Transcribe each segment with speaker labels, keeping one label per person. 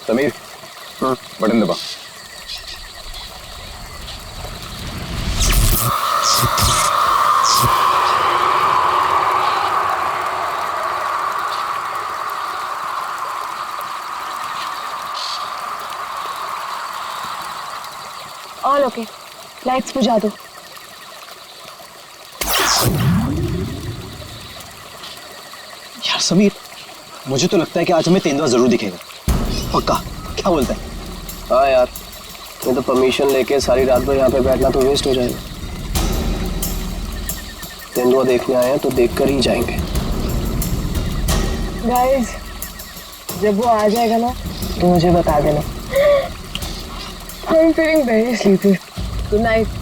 Speaker 1: Sameer, button दबा।
Speaker 2: All okay, lights बुझा दो।
Speaker 3: यार समीर, मुझे तो लगता है कि आज हमें तेंदुआ जरूर दिखेगा। पक्का? क्या बोलता है?
Speaker 4: हाँ यार, मैं तो परमिशन लेके सारी रात भर यहाँ पे बैठना तो वेस्ट हो जाएगा। तेंदुआ देखने आए हैं तो देख कर ही जाएंगे।
Speaker 2: गाइस, जब वो आ जाएगा ना तो मुझे बता देना। I'm feeling very sleepy. Good night.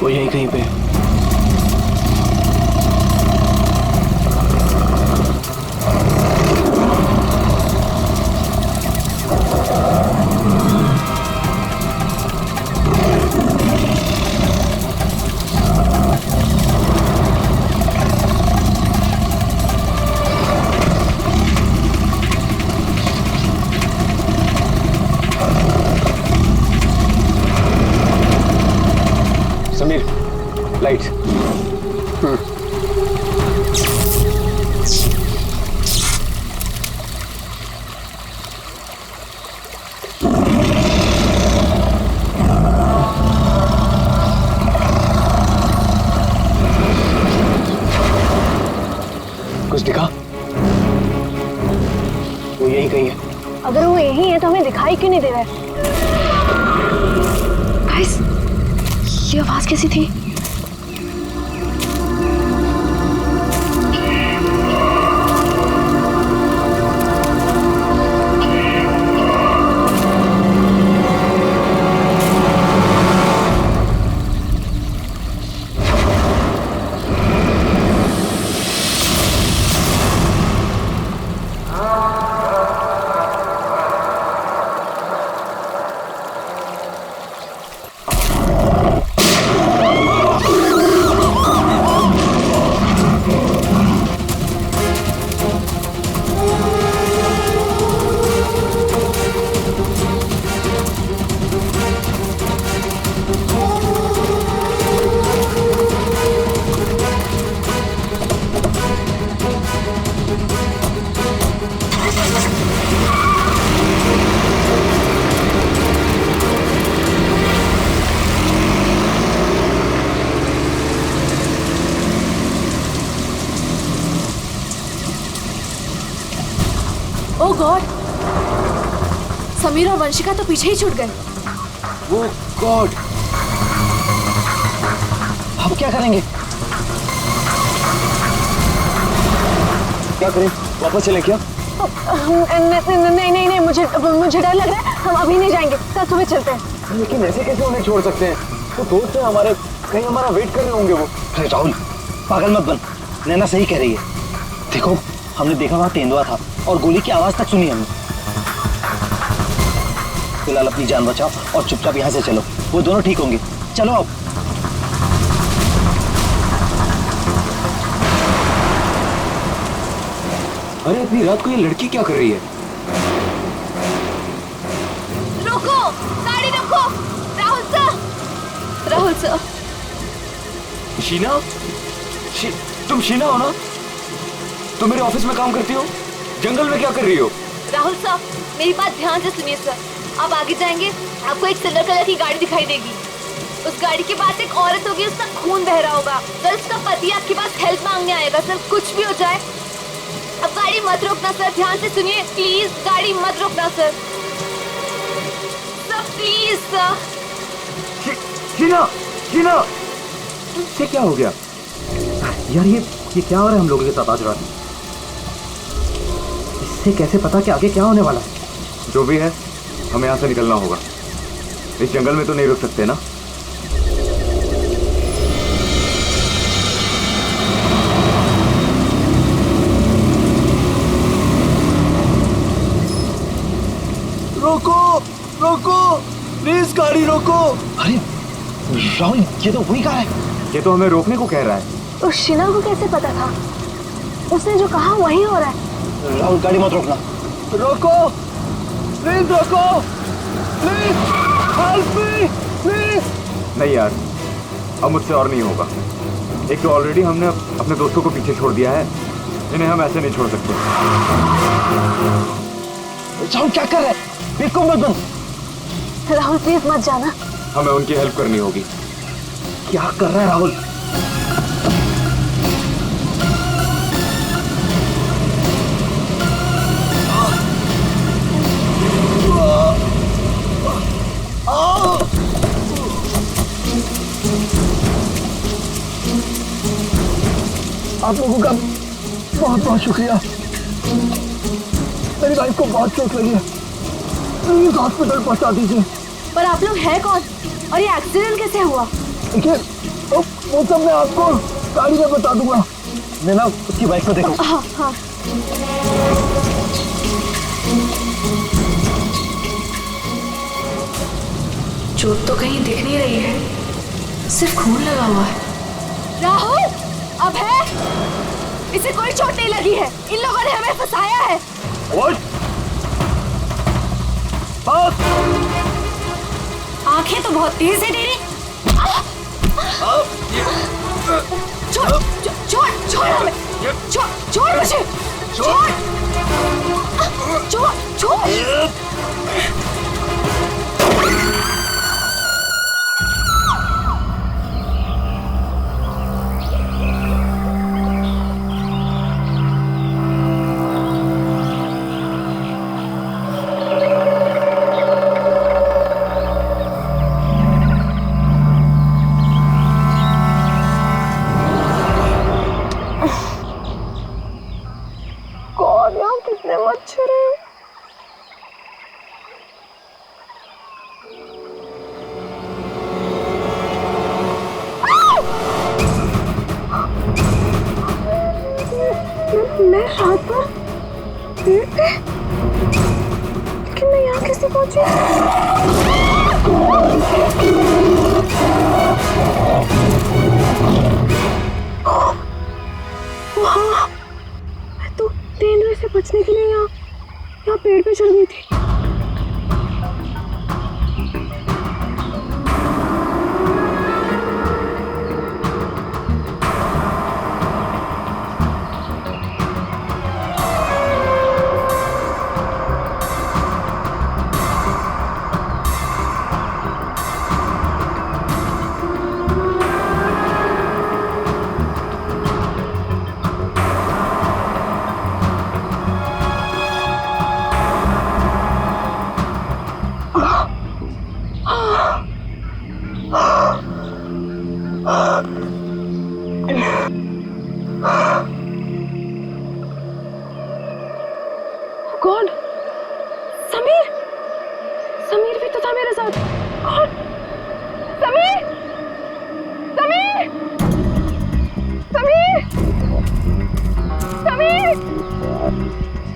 Speaker 4: वो यहीं कहीं पे है।
Speaker 1: समीर, लाइट्स। कुछ दिखा?
Speaker 4: वो यहीं कहीं है।
Speaker 2: अगर वो यही है तो हमें दिखाई क्यों नहीं दे रहा है? गाइस, ये आवाज कैसी थी?
Speaker 5: ओह गॉड, समीर और वंशिका तो पीछे ही छूट गए।
Speaker 3: ओह गॉड, अब क्या करेंगे?
Speaker 4: क्या करें? वापस चले क्या?
Speaker 2: नहीं नहीं नहीं, मुझे डर लग रहा है। हम अभी नहीं जाएंगे, कल सुबह चलते हैं।
Speaker 4: लेकिन ऐसे कैसे उन्हें छोड़ सकते हैं? तो दोस्त हैं हमारे, कहीं हमारा वेट कर रहे होंगे वो।
Speaker 3: अरे राहुल, पागल मत बन। नैना सही कह रही है। देखो, हमने देखा वहां तेंदुआ था और गोली की आवाज तक सुनी हमने। फिलहाल अपनी जान बचाओ और चुपचाप यहाँ से चलो, वो दोनों ठीक होंगे। चलो अब।
Speaker 4: अरे इतनी रात को ये लड़की क्या कर रही है?
Speaker 5: रोको, गाड़ी रोको। राहुल सर।
Speaker 4: शीना? तुम शीना हो ना? तुम मेरे ऑफिस में काम करती हो? जंगल में क्या कर रही हो?
Speaker 5: राहुल सर, मेरी बात ध्यान से सुनिए सर। आप आगे जाएंगे, आपको एक सिल्वर कलर की गाड़ी दिखाई देगी। उस गाड़ी के पास एक औरत होगी, उसका खून बह रहा होगा। कल उसका पति आपके पास हेल्प मांगने आएगा। सर कुछ भी हो जाए अब गाड़ी मत रोकना सर, ध्यान से सुनिए प्लीज, गाड़ी मत रोकना sir. Sir please sir.
Speaker 3: Sheena, Sheena, ये क्या हो गया यार? ये क्या हो रहा है हम लोगों के साथ आज रात? इससे कैसे पता कि आगे क्या होने वाला है?
Speaker 1: जो भी है, हमें यहाँ से निकलना होगा। इस जंगल में तो नहीं रुक सकते ना।
Speaker 3: रोको, रोको, प्लीज गाड़ी रोको। अरे राहुल, ये तो वही कार है।
Speaker 1: ये तो हमें रोकने को कह रहा है।
Speaker 2: उस शीना को कैसे पता था? उसने जो कहा वही हो रहा है।
Speaker 3: राहुल गाड़ी मत रोकना। रोको, प्लीज रोको, प्लीज हेल्प मी, प्लीज।
Speaker 1: नहीं यार, अब मुझसे और नहीं होगा। एक तो ऑलरेडी हमने अपने दोस्तों को पीछे छोड़ दिया है, इन्हें हम ऐसे नहीं छोड़ सकते।
Speaker 3: राहुल क्या कर रहे हैं? बिल्कुल मत बंद।
Speaker 2: राहुल प्लीज मत जाना।
Speaker 1: हमें उनकी हेल्प करनी होगी।
Speaker 3: क्या कर रहा है राहुल? आप लोगों का बहुत बहुत शुक्रिया। मेरी वाइफ को बहुत चोट लगी है, प्लीज हॉस्पिटल पहुंचा दीजिए।
Speaker 5: पर आप लोग हैं कौन और ये एक्सीडेंट कैसे हुआ?
Speaker 3: देखिए, वो सब मैं आपको गाड़ी में बता दूंगा। मैं ना उसकी बाइक को देखूं।
Speaker 5: हाँ हाँ। चोट तो कहीं दिख नहीं रही है, सिर्फ खून लगा हुआ है। राहुल, अब है, इसे कोई चोट नहीं लगी है। इन लोगों ने हमें फंसाया है। आंखें तो बहुत तेज है तेरी। छोड़ छोड़ छोड़ हमें, छोड़ छोड़ मुझे, छोड़ छोड़ छोड़।
Speaker 2: कितने मच्छर हैं। मैं रात पर पेड़ पे, लेकिन मैं यहाँ कैसे पहुंची? वहाँ मैं तो तेंदुए से बचने के लिए यहाँ पेड़ पे चढ़ गई थी। गॉड, समीर, समीर भी तो था मेरे साथ। God, Sameer, Sameer, Sameer, Sameer,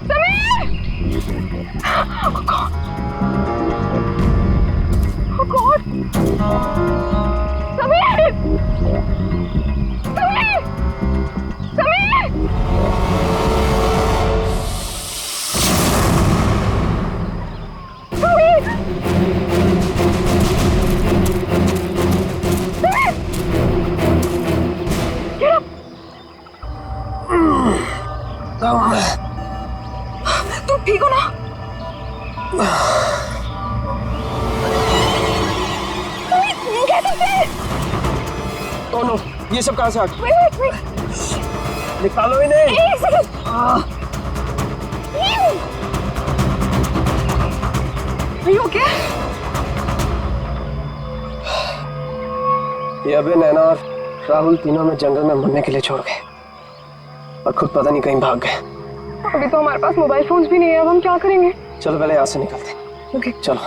Speaker 2: Sameer, oh God, oh God, Sameer, Sameer, Sameer. तुम ठीक हो ना? कैसे थे?
Speaker 6: ओह नो, ये सब कहाँ से आ गया?
Speaker 2: wait.
Speaker 6: निकालो इन्हें।
Speaker 2: एक सेकंड। Are you okay?
Speaker 6: ये अबे नैना और राहुल तीनों में जंगल में मरने के लिए छोड़ गए और खुद पता नहीं कहीं भाग गए।
Speaker 2: अभी तो हमारे पास मोबाइल फोन्स भी नहीं है, अब हम क्या करेंगे?
Speaker 6: चलो पहले यहाँ से निकलते हैं।
Speaker 2: ओके
Speaker 6: चलो।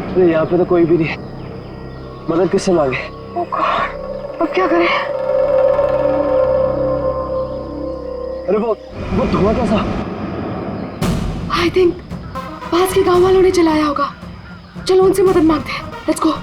Speaker 6: अरे यहाँ पे तो कोई भी नहीं है, मदद किससे मांगे?
Speaker 2: ओह गॉड, अब क्या करें?
Speaker 6: अरे वो धुआं कैसा?
Speaker 2: आई थिंक पास के गांव वालों ने चलाया होगा। चलो उनसे मदद मांगते हैं। Let's go.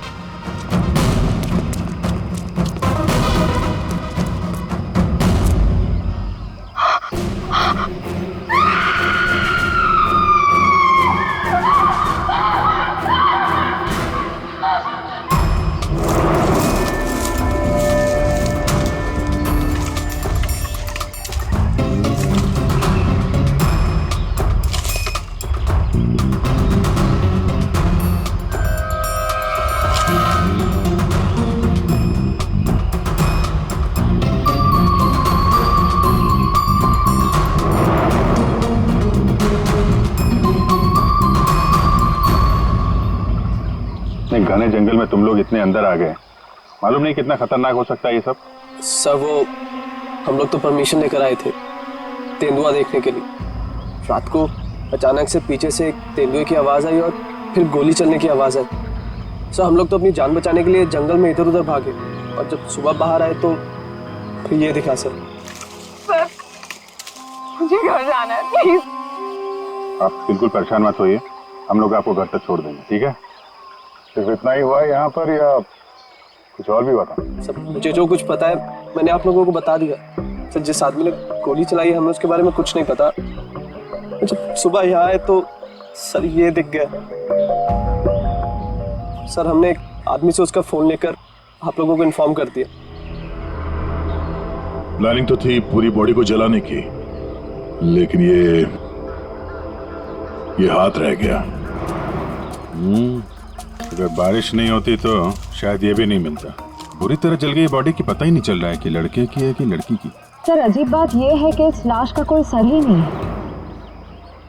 Speaker 7: घने जंगल में तुम लोग इतने अंदर आ गए, मालूम नहीं कितना खतरनाक हो सकता है ये सब।
Speaker 6: सर वो हम लोग तो परमिशन लेकर आए थे तेंदुआ देखने के लिए। रात को अचानक से पीछे से एक तेंदुए की आवाज़ आई और फिर गोली चलने की आवाज़ आई। सर हम लोग तो अपनी जान बचाने के लिए जंगल में इधर उधर भागे और जब सुबह बाहर आए तो फिर ये दिखा। सर
Speaker 2: मुझे घर जाना है, प्लीज।
Speaker 7: आप बिल्कुल परेशान मत होइए, हम लोग आपको घर तक छोड़ देंगे, ठीक है? सिर्फ इतना ही हुआ है यहाँ पर या कुछ और भी बता?
Speaker 6: सर मुझे जो कुछ पता है मैंने आप लोगों को बता दिया। सर जिस आदमी ने गोली चलाई है हमें उसके बारे में कुछ नहीं पता। जब सुबह यहाँ आए तो सर ये दिख गया। सर हमने एक आदमी से उसका फोन लेकर आप लोगों को इन्फॉर्म कर दिया।
Speaker 8: प्लानिंग तो थी पूरी बॉडी को जलाने की, लेकिन ये हाथ रह गया।
Speaker 7: अगर बारिश नहीं होती तो शायद ये भी नहीं मिलता। बुरी तरह जल गई बॉडी की, पता ही नहीं चल रहा है कि लड़के की है कि लड़की की।
Speaker 9: सर अजीब बात यह है कि इस लाश का कोई सर ही नहीं है,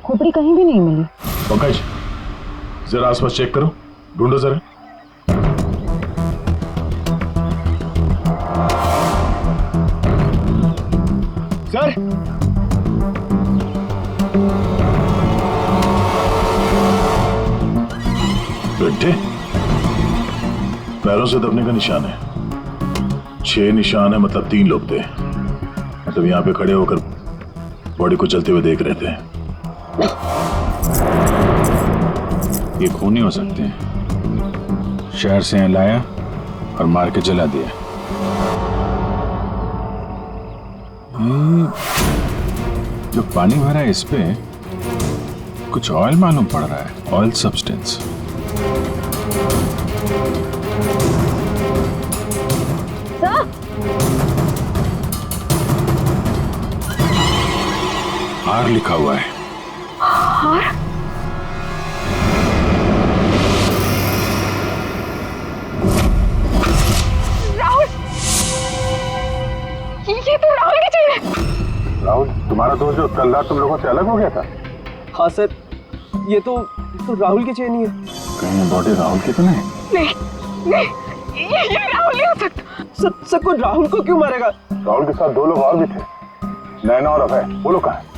Speaker 9: खोपड़ी कहीं भी नहीं मिली।
Speaker 8: पंकज जरा आसपास चेक करो, ढूंढो जरा।
Speaker 7: सर
Speaker 8: बेटे पैरों से दबने का निशान है, 6 निशान है, मतलब 3 लोग थे। मतलब यहाँ पे खड़े होकर बॉडी को चलते हुए देख रहे थे।
Speaker 7: ये खूनी हो सकते हैं। शहर से यहाँ लाया और मार के जला दिया। जो पानी भरा है इस पे कुछ ऑयल मालूम पड़ रहा है, ऑयल सब्सटेंस। आर लिखा हुआ है।
Speaker 2: आर? राहुल, ये तो राहुल की चीज है।
Speaker 7: राहुल तुम्हारा दोस्त जो कल रात तुम लोगों से अलग हो गया था?
Speaker 6: हाँ सर ये तो राहुल की चेन ही है।
Speaker 7: कहीं बॉडी राहुल की तो नहीं?
Speaker 2: नहीं, ये राहुल नहीं हो सकता।
Speaker 6: सर कोई राहुल को क्यों मारेगा?
Speaker 7: राहुल के साथ 2 लोग और भी थे, नैना और अभय। वो लोग कहाँ हैं?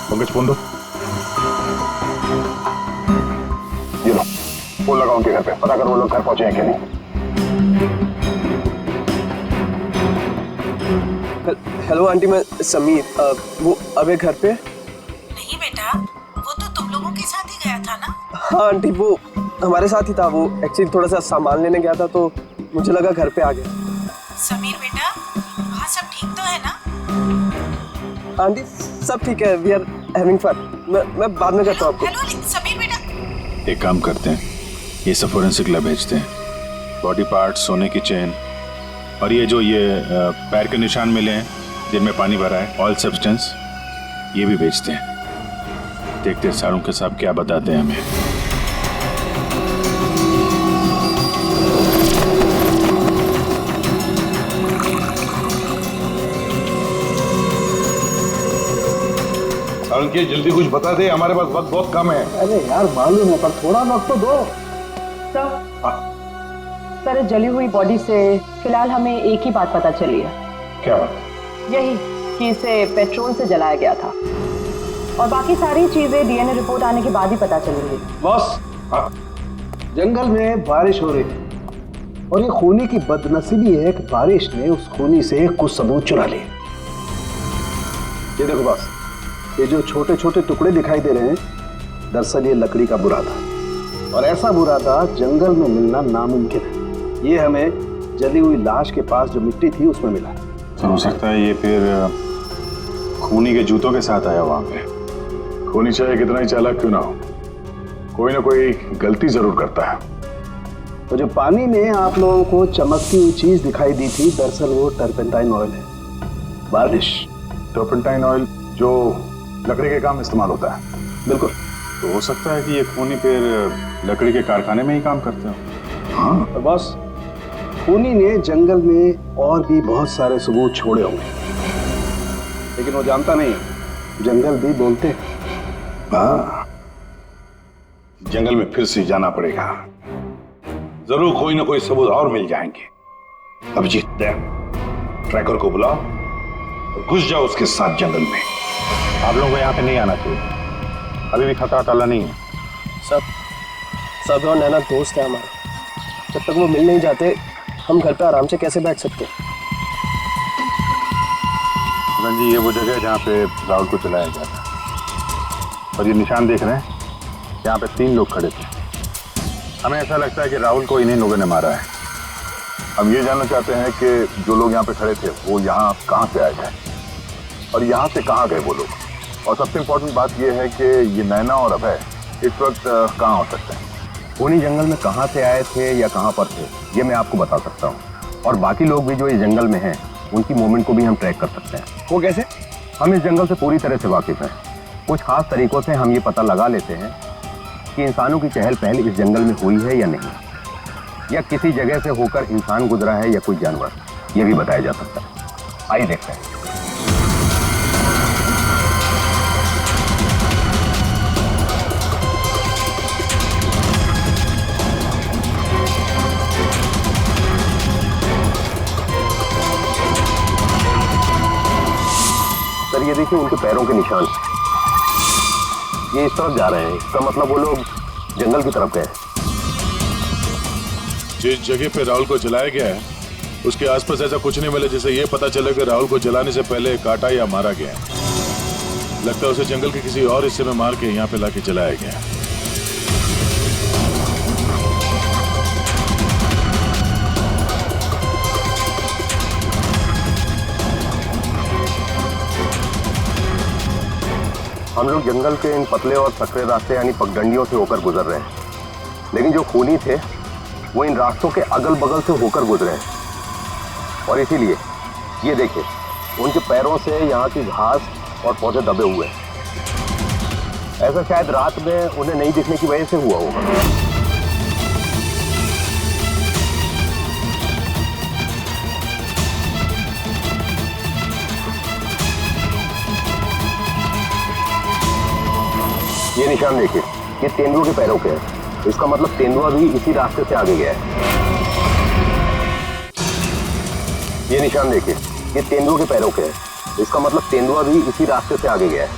Speaker 8: पंकज फोन दो।
Speaker 7: ये लो फोन लगाओ उनके घर पे, पता कर वो लोग घर पहुंचे हैं कि नहीं।
Speaker 6: हेलो आंटी, मैं समीर। वो अबे घर पे?
Speaker 10: नहीं बेटा, वो तो तुम लोगों के साथ ही गया था ना?
Speaker 6: हाँ आंटी वो हमारे साथ ही था। वो एक्चुअली थोड़ा सा सामान लेने गया था तो मुझे लगा घर पे आ गया।
Speaker 10: समीर बेटा, वहाँ सब ठीक तो है ना?
Speaker 6: आंटी सब ठीक है, वी आर हैविंग फन। मैं बाद में करता हूँ आपको।
Speaker 10: हेलो समीर बेटा।
Speaker 8: एक काम करते हैं, ये सब फोरेंसिक लैब भेजते हैं। बॉडी पार्ट, सोने की चेन और ये जो पैर के निशान मिले हैं जिनमें पानी भरा है, ऑयल सब्सटेंस, ये भी भेजते हैं। देखते हैं सारों के साहब क्या बताते हैं हमें।
Speaker 7: सारंगी जल्दी कुछ बता दे, हमारे पास वक्त बहुत कम है।
Speaker 3: अरे यार मालूम है, पर थोड़ा वक्त तो दो।
Speaker 9: सर, जली हुई बॉडी से फिलहाल हमें एक ही बात पता चली है।
Speaker 7: क्या बात?
Speaker 9: यही कि इसे पेट्रोल से जलाया गया था, और बाकी सारी चीजें डीएनए रिपोर्ट आने के बाद ही पता चलेंगी।
Speaker 3: बॉस, जंगल में बारिश हो रही थी और ये खूनी की बदनसीबी है कि बारिश ने उस खूनी से कुछ सबूत चुरा लिए। ये देखो बॉस, ये जो छोटे छोटे टुकड़े दिखाई दे रहे हैं, दरअसल ये लकड़ी का बुरादा, और ऐसा बुरादा जंगल में मिलना नामुमकिन है। ये हमें जली हुई लाश के पास जो मिट्टी थी उसमें मिला।
Speaker 7: तो हो सकता है ये फिर खूनी के जूतों के साथ आया वहां पे। खूनी चाहे कितना ही चालाक क्यों ना हो, कोई ना कोई गलती जरूर करता है।
Speaker 3: तो जो पानी में आप लोगों को चमकती हुई चीज दिखाई दी थी, दरअसल वो टर्पेंटाइन ऑयल है। बारिश
Speaker 7: टर्पेंटाइन ऑयल जो लकड़ी के काम इस्तेमाल होता है।
Speaker 3: बिल्कुल।
Speaker 7: तो हो सकता है कि ये खूनी फिर लकड़ी के कारखाने में ही काम करते हो। हाँ,
Speaker 3: और बस खूनी ने जंगल में और भी बहुत सारे सबूत छोड़े होंगे, लेकिन वो जानता नहीं, जंगल भी बोलते हैं।
Speaker 7: हाँ, जंगल में फिर से जाना पड़ेगा, जरूर कोई ना कोई सबूत और मिल जाएंगे। अभिजीत, ट्रैकर को बुलाओ और घुस जाओ उसके साथ जंगल में। आप लोगों को यहाँ पे नहीं आना चाहिए, अभी भी खतरा टला नहीं है।
Speaker 6: सब और नैना दोस्त है हमारे, जब तक वो मिल नहीं जाते हम घर पे आराम से कैसे बैठ सकते हैं?
Speaker 7: जी, ये वो जगह है जहाँ पे राहुल को चलाया गया था, और ये निशान देख रहे हैं, यहाँ पे 3 लोग खड़े थे। हमें ऐसा लगता है कि राहुल को इन्हीं लोगों ने मारा है। हम ये जानना चाहते हैं कि जो लोग यहाँ पे खड़े थे वो यहाँ कहाँ से आए थे और यहाँ से कहाँ गए वो लोग। और सबसे इम्पोर्टेंट बात ये है कि ये नैना और अभय इस वक्त कहाँ हो सकते हैं।
Speaker 11: उन्हीं जंगल में कहाँ से आए थे या कहाँ पर थे, ये मैं आपको बता सकता हूँ। और बाकी लोग भी जो इस जंगल में हैं, उनकी मूवमेंट को भी हम ट्रैक कर सकते हैं। वो कैसे? हम इस जंगल से पूरी तरह से वाकिफ हैं। कुछ खास तरीकों से हम ये पता लगा लेते हैं कि इंसानों की चहल पहल इस जंगल में हुई है या नहीं, या किसी जगह से होकर इंसान गुजरा है या कोई जानवर, ये भी बताया जा सकता है। आइए देखते हैं। सर, ये देखिए उनके पैरों के निशान, ये इस तरफ जा रहे हैं। इसका मतलब वो लोग जंगल की तरफ गए।
Speaker 8: जिस जगह पे राहुल को जलाया गया है उसके आसपास ऐसा कुछ नहीं मिला जिससे ये पता चले कि राहुल को जलाने से पहले काटा या मारा गया है। लगता है उसे जंगल के किसी और हिस्से में मार के यहाँ पे लाके जलाया गया है।
Speaker 11: हम लोग जंगल के इन पतले और सकरे रास्ते यानी पगडंडियों से होकर गुजर रहे हैं, लेकिन जो खूनी थे वो इन रास्तों के अगल बगल से होकर गुजरे हैं। और इसीलिए ये देखिए उनके पैरों से यहाँ की घास और पौधे दबे हुए हैं। ऐसा शायद रात में उन्हें नहीं दिखने की वजह से हुआ होगा। ये निशान देखिए, ये तेंदुए के पैरों के हैं। इसका मतलब तेंदुआ भी इसी रास्ते से आगे गया है। ये निशान देखिए, ये तेंदुए के पैरों के हैं। इसका मतलब तेंदुआ भी इसी रास्ते से आगे गया है।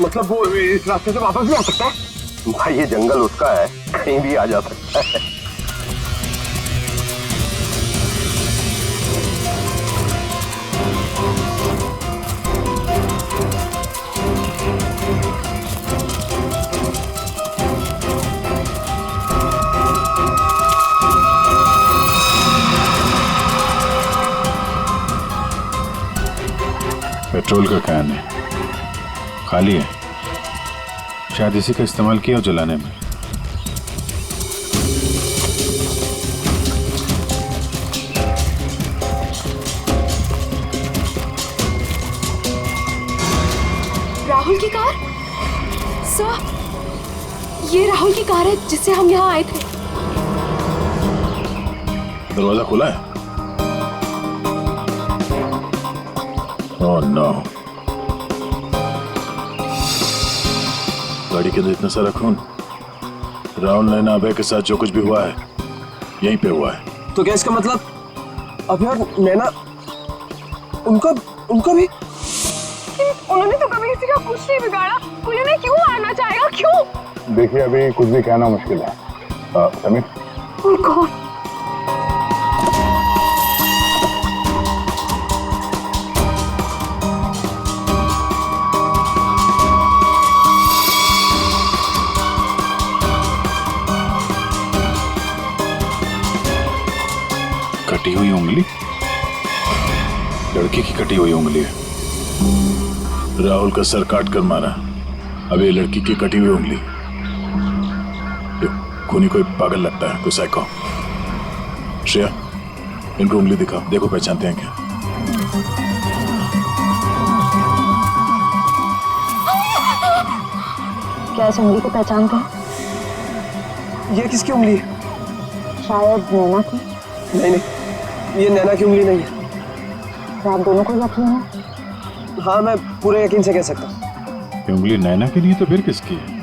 Speaker 3: मतलब वो इस रास्ते से वापस भी आ सकता है?
Speaker 11: भाई ये जंगल उसका है, कहीं भी आ जा सकता है।
Speaker 8: पेट्रोल का कैन है, खाली है। शायद इसी का इस्तेमाल किया हो जलाने में।
Speaker 2: राहुल की कार? सर, ये राहुल की कार है जिससे हम यहाँ आए थे।
Speaker 8: दरवाजा खुला है? Oh no. गाड़ी के अंदर इतना सारा खून। राहुल नैना अभय के साथ जो कुछ भी हुआ है यहीं पे हुआ है।
Speaker 6: तो क्या इसका मतलब अभय और नैना, उनका भी?
Speaker 2: उन्होंने तो कभी किसी का कुछ नहीं बिगाड़ा, उन्हें क्यों मारना चाहेगा, क्यों?
Speaker 7: देखिए अभी कुछ भी कहना मुश्किल है। समीर,
Speaker 2: वो कौन?
Speaker 8: कटी हुई उंगली? लड़की की कटी हुई उंगली है। राहुल का सर काट कर मारा, अब ये लड़की की कटी हुई उंगली। ये खूनी कोई पागल लगता है, कोई साइको। श्रेया, इनको उंगली दिखाओ, देखो पहचानते हैं क्या।
Speaker 9: क्या इस उंगली को पहचानते हैं?
Speaker 6: ये किसकी उंगली है?
Speaker 9: शायद नैना की।
Speaker 6: नहीं, ये नैना की उंगली नहीं है।
Speaker 9: क्या आप दोनों को यकीन है?
Speaker 6: हाँ, मैं पूरे यकीन से कह सकता हूँ।
Speaker 8: ये उंगली नैना की नहीं तो फिर किसकी है?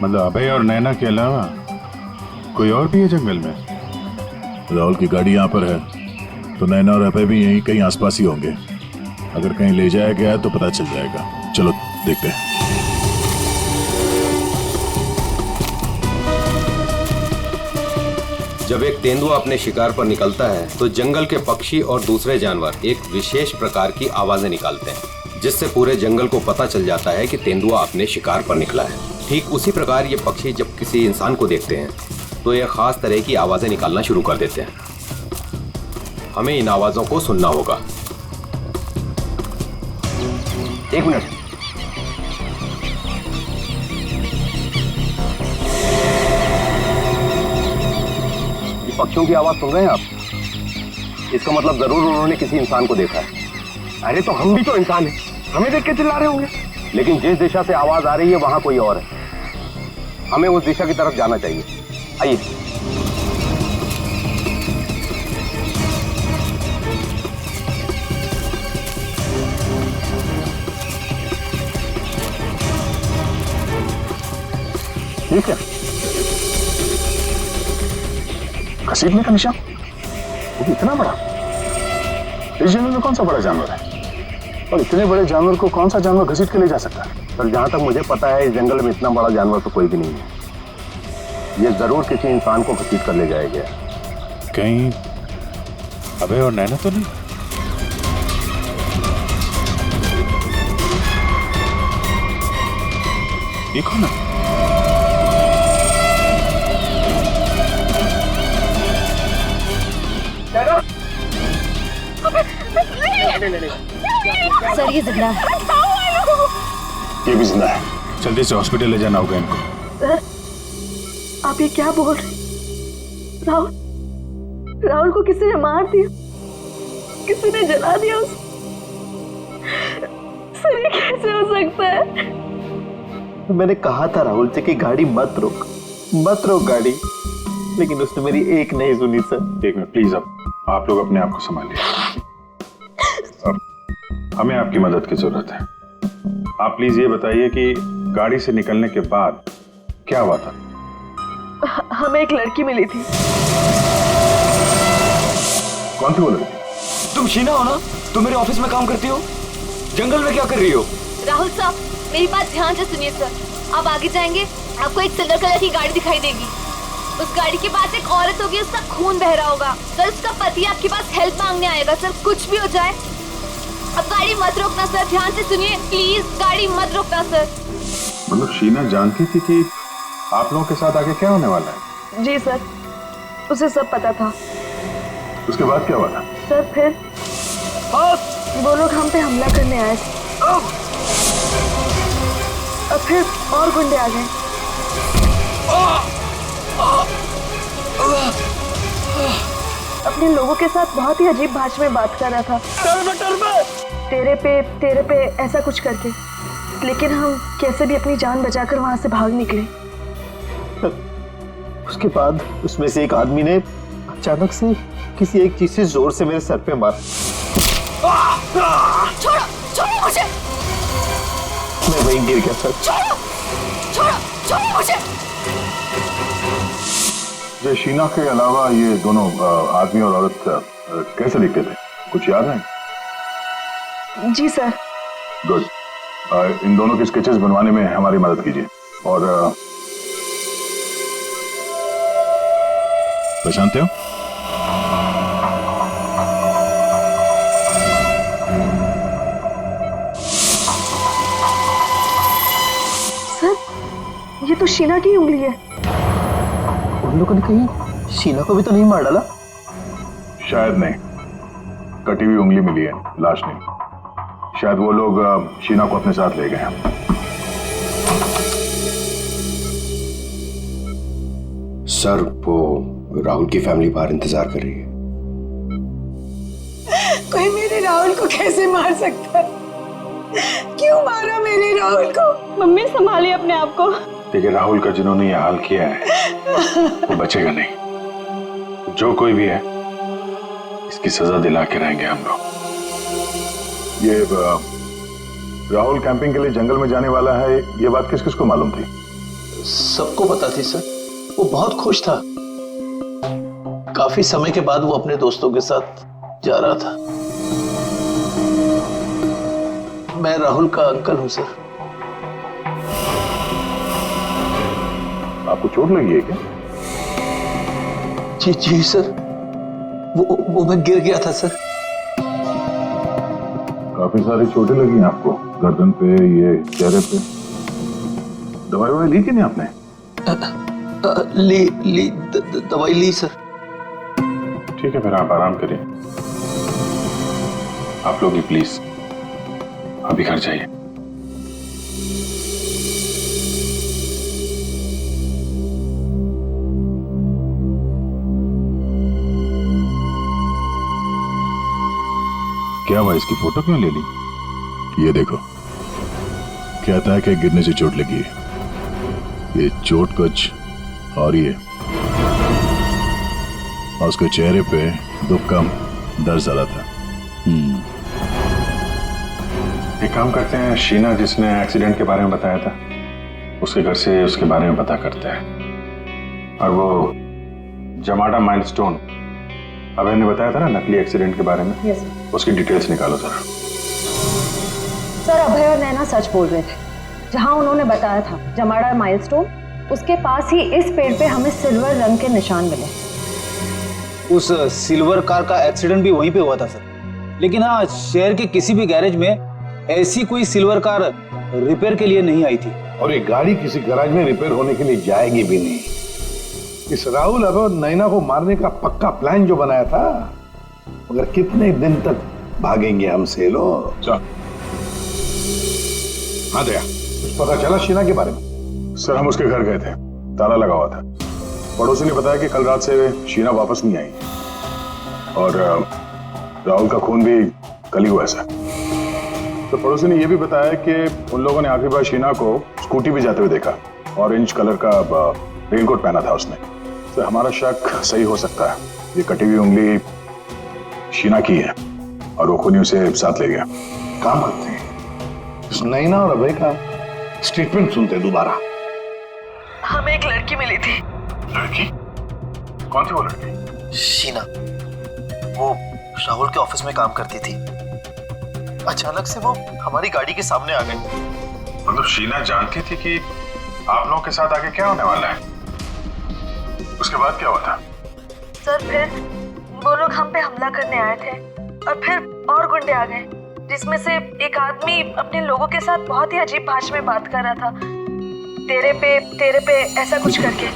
Speaker 8: मतलब अभय और नैना के अलावा कोई और भी है जंगल में? राहुल की गाड़ी यहाँ पर है तो नैना और अभय भी यहीं कहीं आसपास ही होंगे। अगर कहीं ले जाया गया है तो पता चल जाएगा। चलो देखते हैं।
Speaker 12: जब एक तेंदुआ अपने शिकार पर निकलता है तो जंगल के पक्षी और दूसरे जानवर एक विशेष प्रकार की आवाजें निकालते हैं, जिससे पूरे जंगल को पता चल जाता है कि तेंदुआ अपने शिकार पर निकला है। ठीक उसी प्रकार ये पक्षी जब किसी इंसान को देखते हैं तो ये खास तरह की आवाजें निकालना शुरू कर देते हैं। हमें इन आवाजों को सुनना होगा।
Speaker 11: एक मिनट। पक्षियों की आवाज सुन रहे हैं आप? इसका मतलब जरूर उन्होंने किसी इंसान को देखा है। अरे तो हम भी तो इंसान हैं, हमें देख के चिल्ला रहे होंगे। लेकिन जिस दिशा से आवाज आ रही है वहां कोई और है। हमें उस दिशा की तरफ जाना चाहिए। आइए।
Speaker 7: ठीक है, घसीटने का निशान? वो भी इतना बड़ा? इस जंगल में कौन सा बड़ा जानवर है? और इतने बड़े जानवर को कौन सा जानवर घसीट के ले जा सकता है?
Speaker 11: पर जहां तक मुझे पता है इस जंगल में इतना बड़ा जानवर तो कोई भी नहीं है। ये जरूर किसी इंसान को घसीट कर ले जाया गया।
Speaker 8: कहीं अभय और नैना तो नहीं? ये कौन है?
Speaker 5: सर ये जिंदा है।
Speaker 8: ये भी जिंदा है। जल्दी से हॉस्पिटल ले जाना होगा इनको।
Speaker 2: सर, आप ये क्या बोल रहे? राहुल को किसी ने मार दिया, किसी ने जला दिया उसे। सर ये कैसे हो सकता है?
Speaker 13: मैंने कहा था राहुल से कि गाड़ी मत रोक गाड़ी, लेकिन उसने मेरी एक नहीं सुनी सर।
Speaker 8: एक मिनट प्लीज, अब आप लोग अपने आप को संभालिए। अब हमें आपकी मदद की जरूरत है। आप प्लीज ये बताइए कि गाड़ी से निकलने के बाद क्या हुआ था?
Speaker 2: हमें एक लड़की मिली थी।
Speaker 8: कौन थी वो लड़की?
Speaker 4: तुम शीना हो ना? तुम मेरे ऑफिस में काम करती हो? जंगल में क्या कर रही हो?
Speaker 5: राहुल साहब, मेरी बात ध्यान से सुनिए सर। आप आगे जाएंगे, आपको एक सिल्वर कलर की गाड़ी दिखाई देगी। उस गाड़ी के पास एक औरत होगी, उसका खून बह रहा होगा। सर उसका पति आपके पास हेल्प मांगने आएगा। सर कुछ भी हो जाए, अब गाड़ी मत रोकना सर। ध्यान से सुनिए प्लीज, गाड़ी मत रोकना सर।
Speaker 8: मतलब शीना जानती थी कि आप लोगों के साथ आगे क्या होने वाला है?
Speaker 2: जी सर, उसे सब पता था।
Speaker 8: उसके बाद क्या हुआ था?
Speaker 2: सर फिर
Speaker 9: वो लोग हम पे हमला करने आए थे और फिर और गुंडे आ गए। अपने लोगों के साथ बहुत ही अजीब भाषा में बात कर रहा था, तेरे पे ऐसा कुछ करके। लेकिन हम कैसे भी अपनी जान बचाकर वहां से भाग निकले।
Speaker 13: उसके बाद उसमें से एक आदमी ने अचानक से किसी एक चीज से जोर से मेरे सर पे मारा।
Speaker 5: छोड़ो छोड़ो मुझे।
Speaker 13: मैं वहीं गिर गया सर।
Speaker 5: छोड़ो छोड़ो छोड़ो मुझे।
Speaker 7: जो शीना के अलावा ये दोनों आदमी और औरत कैसे दिखते थे, कुछ याद है?
Speaker 9: जी सर।
Speaker 7: गुड। इन दोनों के स्केचेस बनवाने में हमारी मदद कीजिए। और
Speaker 8: पहचानते हो?
Speaker 9: सर, ये तो शीना की उंगली है।
Speaker 13: उन लोगों ने कहीं शीना को भी तो नहीं मार डाला?
Speaker 7: शायद नहीं, कटी हुई उंगली मिली है, लाश नहीं। शायद वो लोग शीना को अपने साथ ले गए हैं।
Speaker 12: सर, वो राहुल की फैमिली बाहर इंतजार कर रही है।
Speaker 10: कोई मेरे राहुल को कैसे मार सकता है? क्यों मारा मेरे राहुल को?
Speaker 9: मम्मी संभालिए अपने आप को।
Speaker 7: देखिए, राहुल का जिन्होंने ये हाल किया है वो बचेगा नहीं। जो कोई भी है इसकी सजा दिला के रहेंगे हम लोग। ये राहुल कैंपिंग के लिए जंगल में जाने वाला है, ये बात किस किस को मालूम थी?
Speaker 13: सबको पता थी सर। वो बहुत खुश था। काफी समय के बाद वो अपने दोस्तों के साथ जा रहा था। मैं राहुल का अंकल हूं सर।
Speaker 7: आपको चोट लगी है क्या?
Speaker 13: जी जी सर, वो मैं गिर गया था सर।
Speaker 7: काफी सारी चोटें लगी हैं आपको, गर्दन पे, ये चेहरे पे। दवाई ली कि नहीं आपने?
Speaker 13: दवाई ली सर।
Speaker 7: ठीक है, फिर आप आराम करिए। आप लोग ही प्लीज अभी घर जाइए।
Speaker 8: क्या हुआ, इसकी फोटो क्यों ले ली? ये देखो, कहता है कि गिरने से चोट लगी है। ये चोट कुछ और ही है। और उसके चेहरे पे दुख कम, दर्द ज्यादा था।
Speaker 7: एक काम करते हैं, शीना जिसने एक्सीडेंट के बारे में बताया था उसके घर से उसके बारे में पता करते हैं। और वो जमाडा माइलस्टोन अभय ने बताया था ना, नकली एक्सीडेंट के बारे में।
Speaker 9: Yes sir.
Speaker 7: उसकी डिटेल्स निकालो जरा।
Speaker 9: सर, अभय और नैना सच बोल रहे थे। जहां उन्होंने बताया था जमाड़ा माइलस्टोन, उसके पास ही इस पेड़ पे हमें सिल्वर रंग के निशान मिले।
Speaker 14: उस सिल्वर कार का एक्सीडेंट भी वहीं पे हुआ था सर। लेकिन हाँ, शहर के किसी भी गैरेज में ऐसी कोई सिल्वर कार रिपेयर के लिए नहीं आई थी।
Speaker 3: और ये गाड़ी किसी गैराज में रिपेयर होने के लिए जाएगी भी नहीं। इस राहुल और नैना को मारने का पक्का प्लान जो बनाया था, मगर कितने दिन तक भागेंगे हमसे लोग? हाँ दया, कुछ पता चला शीना के बारे में?
Speaker 7: सर, हम उसके घर गए थे, ताला लगा हुआ था। पड़ोसी ने बताया कि कल रात से शीना वापस नहीं आई और राहुल का खून भी कल ही हुआ है सर। तो पड़ोसी ने यह भी बताया कि उन लोगों ने आखिरी बार शीना को स्कूटी भी जाते हुए देखा। ऑरेंज कलर का रेनकोट पहना था उसने। तो हमारा शक सही हो सकता है, ये कटी हुई उंगली शीना की है और वो खूनी उसे साथ ले गया।
Speaker 3: काम करते हैं, इस नैना और अभय का स्टेटमेंट सुनते दोबारा।
Speaker 9: हमें एक लड़की मिली थी।
Speaker 7: लड़की? कौन थी वो लड़की?
Speaker 13: शीना। वो राहुल के ऑफिस में काम करती थी। अचानक से वो हमारी गाड़ी के सामने आ गई।
Speaker 7: मतलब शीना जानती थी कि आप लोगों के साथ आगे क्या होने वाला है? उसके बाद क्या हुआ था?
Speaker 9: सर, फिर वो लोग हम पे हमला करने आए थे और फिर और गुंडे आ गए, जिसमें से एक आदमी अपने लोगों के साथ बहुत ही अजीब भाषा में बात कर रहा था, तेरे पे ऐसा कुछ करके।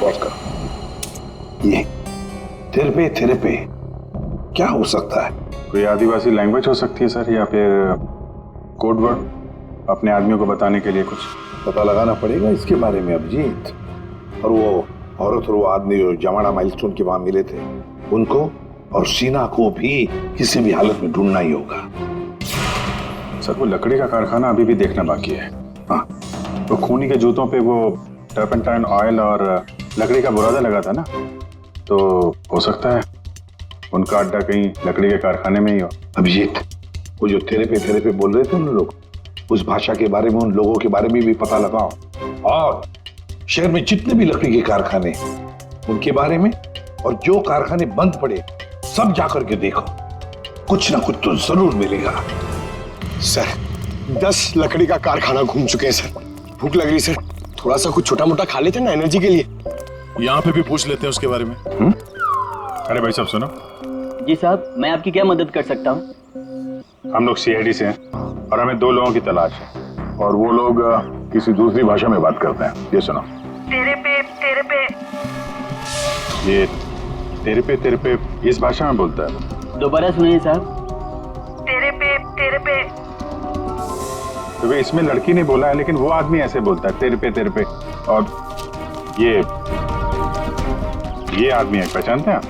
Speaker 3: ये तेरे पे क्या हो सकता है?
Speaker 8: कोई आदिवासी लैंग्वेज हो सकती है सर, या फिर कोड वर्ड अपने आदमियों को बताने के लिए कुछ?
Speaker 15: पता लगाना पड़ेगा इसके बारे में अभिजीत। और वो औरत और वो आदमी जो जमाना माइलस्टोन के वहां मिले थे, उनको और शीना को भी किसी भी हालत में ढूंढना ही होगा।
Speaker 8: सर वो लकड़ी का कारखाना अभी भी देखना बाकी है।
Speaker 15: हाँ,
Speaker 8: तो खूनी के जूतों पे वो टर्पेंटाइन ऑयल और लकड़ी का बुरादा लगा था ना, तो हो सकता है उनका अड्डा कहीं लकड़ी के कारखाने में ही हो।
Speaker 15: अभिजीत, वो जो तेरे पे बोल रहे थे उन लोग, उस भाषा के बारे में, उन लोगों के बारे में भी पता लगाओ, और शहर में जितने भी लकड़ी के कारखाने उनके बारे में, और जो कारखाने बंद पड़े सब जाकर के देखो, कुछ ना कुछ तो जरूर मिलेगा।
Speaker 11: सर 10 लकड़ी का कारखाना घूम चुके हैं सर। भूख लग रही सर, थोड़ा सा कुछ छोटा मोटा खा लेते ना एनर्जी के लिए।
Speaker 8: यहाँ पे भी पूछ लेते हैं उसके बारे में। अरे भाई साहब सुनो।
Speaker 16: जी साहब, मैं आपकी क्या मदद कर सकता हूँ?
Speaker 8: हम लोग सीआईडी से हैं और हमें 2 लोगों की तलाश है, और वो लोग किसी दूसरी भाषा में बात करते हैं। ये सुनो।
Speaker 9: तेरे पे
Speaker 8: ये तेरे पे इस भाषा में बोलता है।
Speaker 16: दोबारा सुनिए साहब।
Speaker 9: तेरे पे
Speaker 8: तो वे इसमें लड़की ने बोला है, लेकिन वो आदमी ऐसे बोलता है तेरे पे। और ये आदमी है, पहचानते हैं आप?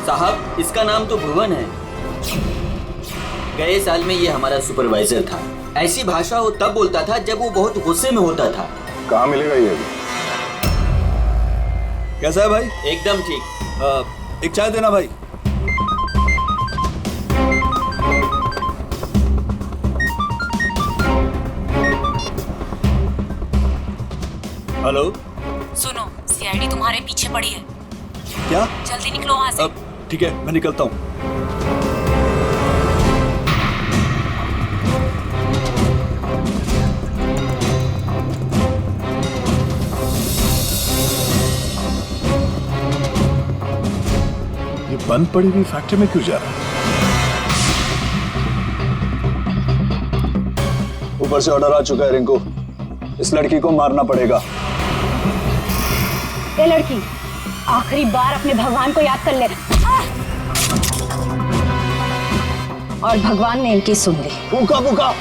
Speaker 16: साहब इसका नाम तो भुवन है। गए साल में ये हमारा सुपरवाइजर था। ऐसी भाषा वो तब बोलता था जब वो बहुत गुस्से में होता था।
Speaker 8: कहाँ मिलेगा ये?
Speaker 17: कैसा है भाई?
Speaker 16: एकदम ठीक।
Speaker 17: एक चाय देना भाई। हेलो,
Speaker 18: सुनो, सीआईडी तुम्हारे पीछे पड़ी है।
Speaker 17: क्या?
Speaker 18: जल्दी निकलो वहां से।
Speaker 17: ठीक है, मैं निकलता हूँ।
Speaker 8: ये बंद पड़ी हुई फैक्ट्री में क्यों जा रहा है?
Speaker 17: ऊपर से ऑर्डर आ चुका है रिंकू, इस लड़की को मारना पड़ेगा।
Speaker 18: ये लड़की, आखिरी बार अपने भगवान को याद कर ले। और भगवान ने इनकी सुन ली।
Speaker 17: भूखा भूखा।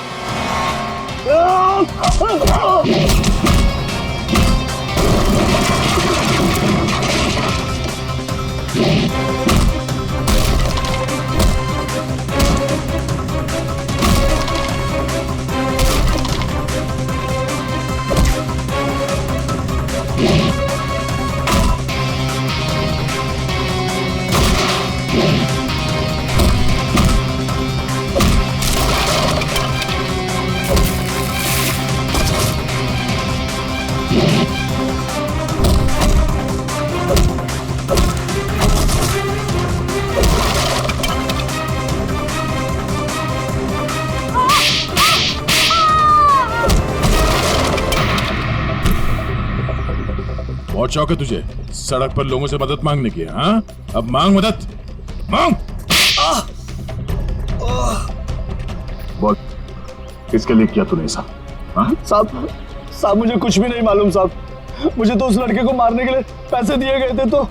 Speaker 8: बहुत शौक है तुझे सड़क पर लोगों से मदद मांगने की? हाँ, अब मांग मदद, मांग। बोल, किसके लिए किया तूने ऐसा?
Speaker 17: साहब मुझे कुछ भी नहीं मालूम साहब। मुझे तो उस लड़के को मारने के लिए पैसे दिए गए थे तो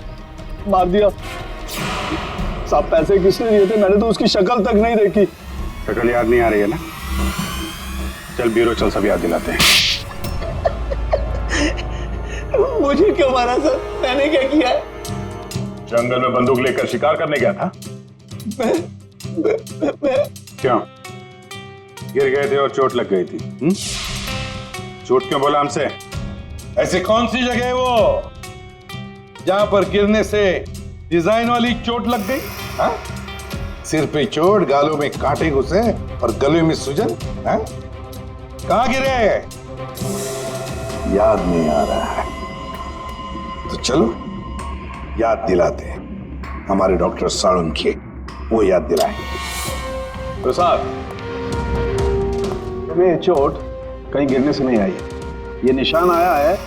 Speaker 17: मार दिया। साहब पैसे किसने दिए थे? मैंने तो उसकी शक्ल तक नहीं देखी।
Speaker 8: शक्ल याद नहीं आ रही है ना? चल ब्यूरो चल, सब याद दिलाते हैं।
Speaker 17: मुझे क्यों मारा सर? मैंने क्या किया है?
Speaker 8: जंगल में बंदूक लेकर शिकार करने गया था। क्यों? गिर गए थे और चोट लग गई थी। चोट क्यों बोला हमसे?
Speaker 15: ऐसे कौन सी जगह है वो जहां पर गिरने से डिजाइन वाली चोट लग गई? हाँ? सिर पे चोट, गालों में कांटे घुसे और गले में सूजन। हाँ? कहां गिरे? याद नहीं आ रहा है तो चलो याद दिलाते हैं। हमारे डॉक्टर साळुंखे वो याद दिलाएंगे।
Speaker 3: प्रसाद, ये चोट कहीं गिरने से नहीं आई है। ये निशान आया है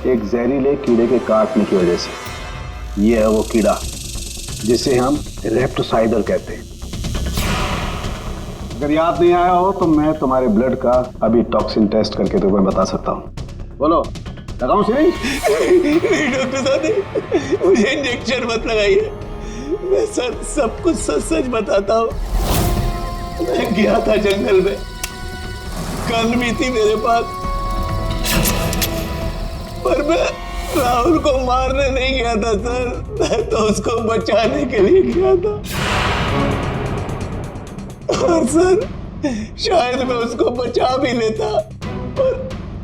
Speaker 3: एक जहरीले कीड़े के काटने की वजह से। ये है वो कीड़ा जिसे हम रेप्टोसाइडर कहते हैं। अगर याद नहीं आया हो तो मैं तुम्हारे ब्लड का अभी टॉक्सिन टेस्ट करके तुम्हें बता सकता हूँ। बोलो, लगाऊं सिरिंज?
Speaker 13: नहीं डॉक्टर साहब, मुझे इंजेक्शन मत लगाइए। मैं सर सब कुछ सच सच बताता हूँ। मैं गया था जंगल में, गन भी थी मेरे पास, पर मैं राहुल को मारने नहीं गया था सर, मैं तो उसको बचाने के लिए गया था। और सर शायद मैं उसको बचा भी लेता, पर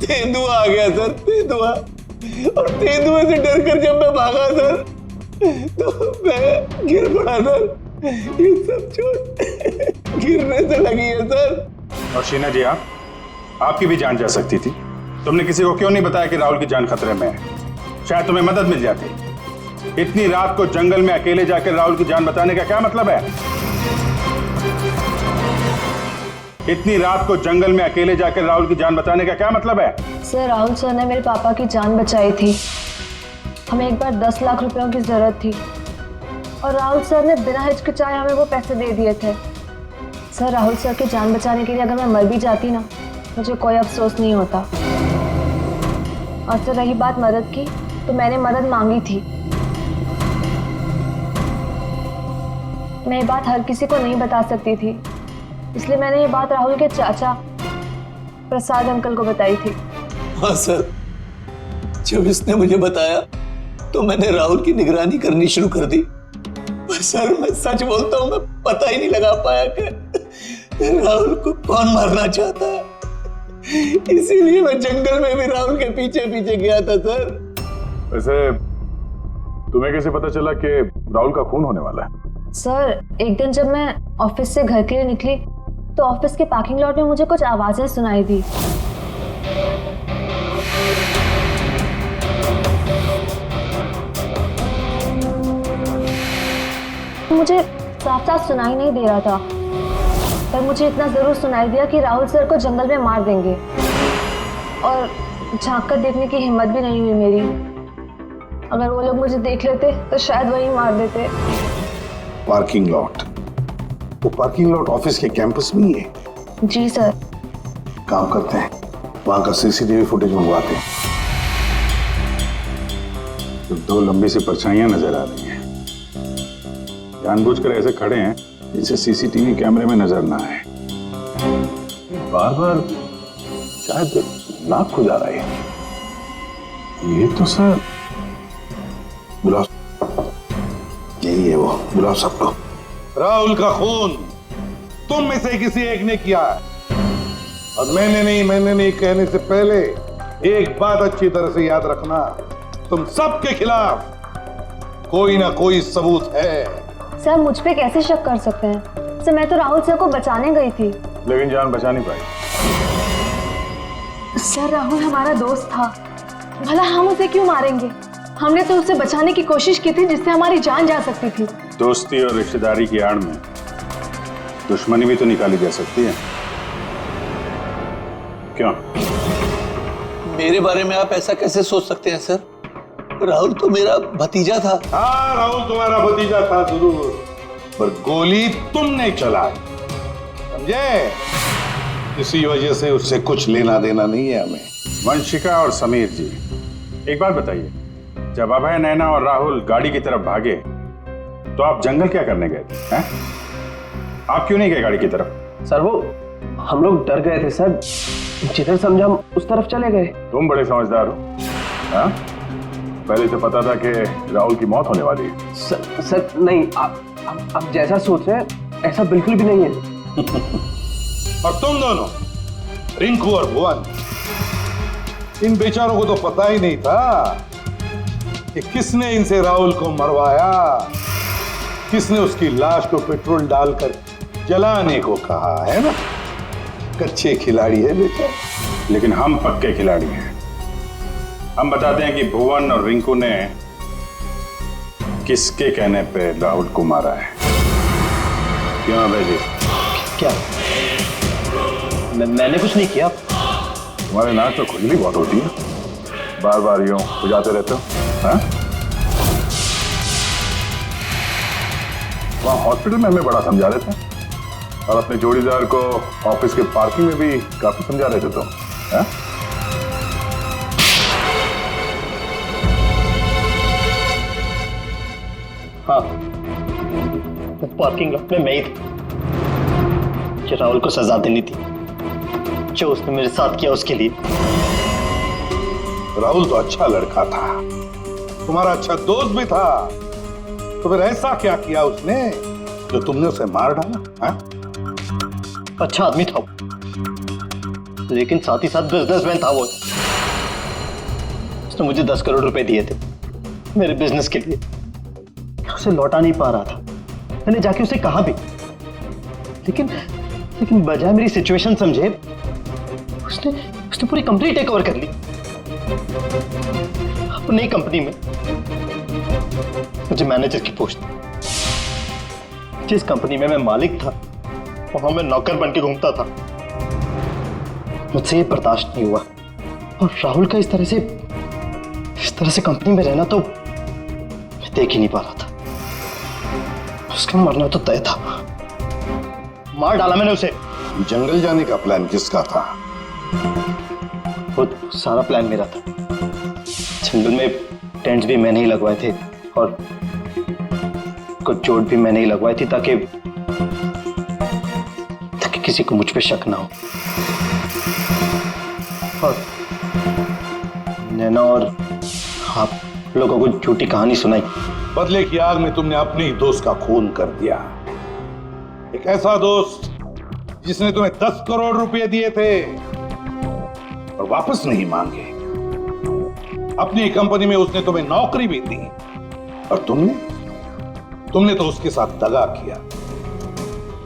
Speaker 13: तेंदुआ आ गया सर, तेंदुआ। और तेंदुए से डरकर जब मैं भागा सर, तो मैं गिर पड़ा सर। ये सब चोट गिरने से लगी है सर।
Speaker 8: और शीना जी, आपकी भी जान जा सकती थी। तुमने किसी को क्यों नहीं बताया कि राहुल की जान खतरे में है? शायद तुम्हें मदद मिल जाती। इतनी रात को जंगल में अकेले जाकर राहुल की जान बचाने का क्या मतलब है? इतनी रात को जंगल में अकेले जाकर राहुल की जान बचाने का क्या मतलब है?
Speaker 5: सर, राहुल सर ने मेरे पापा की जान बचाई थी। हमें एक बार 10 लाख रुपयों की जरूरत थी और राहुल सर ने बिना हिचकिचाए हमें वो पैसे दे दिए थे। सर, राहुल सर की जान बचाने के लिए अगर मैं मर भी जाती ना, मुझे कोई अफसोस नहीं होता। और सर, रही बात मदद की, तो मैंने मदद मांगी थी। मैं ये बात हर किसी को नहीं बता सकती थी, इसलिए मैंने ये बात राहुल के चाचा प्रसाद अंकल को बताई थी।
Speaker 13: हाँ सर, जब इसने मुझे बताया तो मैंने राहुल की निगरानी करनी शुरू कर दी। पर सर, मैं सच बोलता हूँ, मैं पता ही नहीं लगा पाया कि राहुल को कौन मारना चाहता है। इसीलिए मैं जंगल में भी राहुल के पीछे पीछे गया था सर।
Speaker 7: वैसे तुम्हें कैसे पता चला कि राहुल का खून होने वाला है?
Speaker 5: सर, एक दिन जब मैं ऑफिस से घर के लिए निकली तो ऑफिस के पार्किंग लॉट में मुझे कुछ आवाजें सुनाई दी। मुझे साफ साफ सुनाई नहीं दे रहा था, पर मुझे इतना जरूर सुनाई दिया कि राहुल सर को जंगल में मार देंगे। और झांक कर देखने की हिम्मत भी नहीं हुई मेरी। अगर वो लोग मुझे देख लेते तो शायद वही मार देते।
Speaker 15: Parking lot? वो पार्किंग लॉट ऑफिस के कैंपस में ही है?
Speaker 5: जी सर।
Speaker 15: काम करते हैं, वहां का सीसीटीवी फुटेज मंगवाते हैं।
Speaker 7: तो 2 लंबी सी परछाइयां नजर आ रही हैं। जानबूझकर ऐसे खड़े हैं जिसे सीसीटीवी कैमरे में नजर ना आए।
Speaker 15: बार बार शायद नाक खुजा रहा है। ये तो सर, बुलाओ, यही है वो, बुलाओ सबको। राहुल का खून तुम में से किसी एक ने किया है, और मैंने नहीं कहने से पहले एक बात अच्छी तरह से याद रखना, तुम सबके खिलाफ कोई ना कोई सबूत है।
Speaker 5: सर, मुझ पे कैसे शक कर सकते हैं? सर, मैं तो राहुल सर को बचाने गई थी।
Speaker 7: लेकिन जान बचा नहीं पाई।
Speaker 2: सर, राहुल हमारा दोस्त था, भला हम उसे क्यों मारेंगे? हमने तो उसे बचाने की कोशिश की थी जिससे हमारी जान जा सकती थी।
Speaker 7: दोस्ती और रिश्तेदारी की आड़ में दुश्मनी भी तो निकाली जा सकती है, क्यों?
Speaker 13: मेरे बारे में आप ऐसा कैसे सोच सकते हैं सर? राहुल तो मेरा भतीजा था।
Speaker 15: हाँ, राहुल तुम्हारा भतीजा था जरूर, पर गोली तुमने चलाई, समझे? इसी वजह से उससे कुछ लेना देना नहीं है हमें।
Speaker 7: वंशिका और समीर जी, एक बात बताइए, जब अभय, नैना और राहुल गाड़ी की तरफ भागे तो आप जंगल क्या करने गए थे? हैं? आप क्यों नहीं गए गाड़ी की तरफ?
Speaker 6: सर, वो हम लोग डर गए थे सर, जिधर समझा हम उस तरफ चले गए।
Speaker 7: तुम बड़े समझदार हो। हाँ? पहले से पता था कि राहुल की मौत होने वाली है।
Speaker 6: सर नहीं, आप जैसा सोच रहे हैं ऐसा बिल्कुल भी नहीं है।
Speaker 15: और तुम दोनों, रिंकू और भुवन, इन बेचारों को तो पता ही नहीं था कि किसने इनसे राहुल को मरवाया, किसने उसकी लाश को पेट्रोल डालकर जलाने को कहा, है ना? कच्चे खिलाड़ी है बेटा।
Speaker 7: लेकिन हम पक्के खिलाड़ी हैं। हम बताते हैं कि भुवन और रिंकू ने किसके कहने पे राहुल को मारा है। क्यों अभय जी?
Speaker 6: क्या? मैंने कुछ नहीं किया।
Speaker 7: तुम्हारे नाक तो खुजली बहुत होती है, बार बार यूं खुजाते रहते हो। हाँ? वहाँ हॉस्पिटल में हमें बड़ा समझा रहे थे, और अपने जोड़ीदार को ऑफिस के पार्किंग में भी काफी समझा रहे थे तुम। हाँ?
Speaker 6: हाँ,
Speaker 13: पार्किंग लॉट में मैं ही था कि राहुल को सजा देनी थी जो उसने मेरे साथ किया उसके लिए।
Speaker 15: राहुल तो अच्छा लड़का था, तुम्हारा अच्छा दोस्त भी था, तो फिर ऐसा क्या किया उसने जो तुमने उसे मार डाला? हा?
Speaker 13: अच्छा आदमी था वो, लेकिन साथ ही साथ बिजनेसमैन था वो। उसने मुझे 10 करोड़ रुपए दिए थे मेरे बिजनेस के लिए, उसे लौटा नहीं पा रहा था। मैंने जाके उसे कहा भी, लेकिन बजाय मेरी सिचुएशन समझे उसने पूरी कंपनी टेक ओवर कर ली। अपनी कंपनी में मुझे मैनेजर की पोस्ट, जिस कंपनी में मैं मालिक था वहां मैं नौकर बन के घूमता था। मुझसे ये बर्दाश्त नहीं हुआ, और राहुल का इस तरह से कंपनी में रहना तो मैं देख ही नहीं पा रहा था। उसका मरना तो तय था, मार डाला मैंने उसे।
Speaker 15: जंगल जाने का प्लान किसका था?
Speaker 13: वो सारा प्लान मेरा था। जंगल में टेंट्स भी मैंने ही लगवाए थे और कुछ चोट भी मैंने ही लगवाई थी ताकि किसी को मुझ पे शक ना हो। और नैना और आप लोगों को झूठी कहानी सुनाई।
Speaker 15: बदले की आग में तुमने अपने ही दोस्त का खून कर दिया। एक ऐसा दोस्त जिसने तुम्हें 10 करोड़ रुपए दिए थे और वापस नहीं मांगे। अपनी कंपनी में उसने तुम्हें नौकरी भी दी और तुमने तो उसके साथ दगा किया,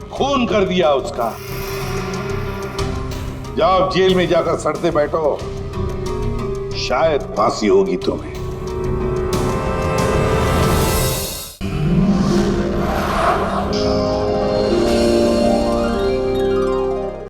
Speaker 15: खून कर दिया उसका। जाओ जेल में जाकर सड़ते बैठो, शायद फांसी होगी तुम्हें।